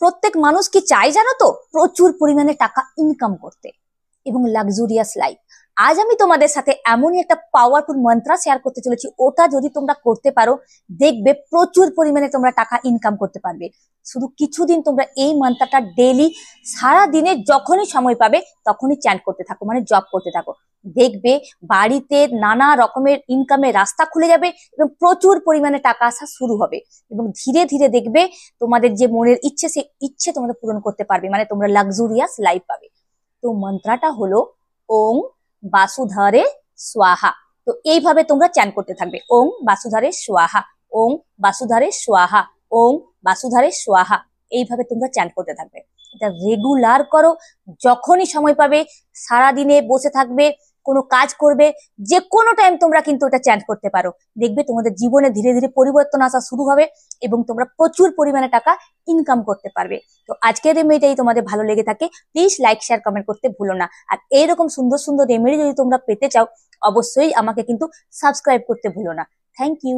প্রত্যেক মানুষ কি চায় জানো তো, প্রচুর পরিমাণে টাকা ইনকাম করতে এবং লাক্সুরিয়াস লাইফ। আজ আমি তোমাদের সাথে এমনই একটা পাওয়ারফুল মন্ত্র শেয়ার করতে চলেছি, ওটা যদি তোমরা করতে পারো দেখবে প্রচুর পরিমাণে তোমরা টাকা ইনকাম করতে পারবে। শুধু কিছুদিন তোমরা এই মন্ত্রটা ডেইলি সারা দিনে যখনই সময় পাবে তখনই চ্যান্ট করতে থাকো, মানে জব করতে থাকো। দেখবে বাড়িতে নানা রকমের ইনকামের রাস্তা খুলে যাবে এবং প্রচুর পরিমাণে টাকা আসা শুরু হবে এবং ধীরে ধীরে দেখবে তোমাদের যে মনের ইচ্ছে সেই ইচ্ছে তোমরা পূরণ করতে পারবে, মানে তোমরা লাক্সুরিয়াস লাইফ পাবে। তো মন্ত্রটা হলো ওং বাসুধারে স্বাহা। তো এইভাবে তোমরা চ্যান করতে থাকবে, ওং বাসুধারে স্বাহা, ওং বাসুধারে স্বাহা, ওং বাসুধারে স্বাহা। এইভাবে তোমরা চ্যান করতে থাকবে। এটা রেগুলার করো, যখনই সময় পাবে, সারাদিনে বসে থাকবে, কোনো কাজ করবে, যে কোনো টাইম তোমরা কিন্তু এটা চ্যান্ট করতে পারো। দেখবে তোমাদের জীবনে ধীরে ধীরে পরিবর্তন আসা শুরু হবে এবং তোমরা প্রচুর পরিমাণে টাকা ইনকাম করতে পারবে। তো আজকের রেমেডিটাই তোমাদের ভালো লেগে থাকে প্লিজ লাইক শেয়ার কমেন্ট করতে ভুলো না। আর এইরকম সুন্দর সুন্দর রেমেডি যদি তোমরা পেতে চাও অবশ্যই আমাকে কিন্তু সাবস্ক্রাইব করতে ভুলো না। Thank you.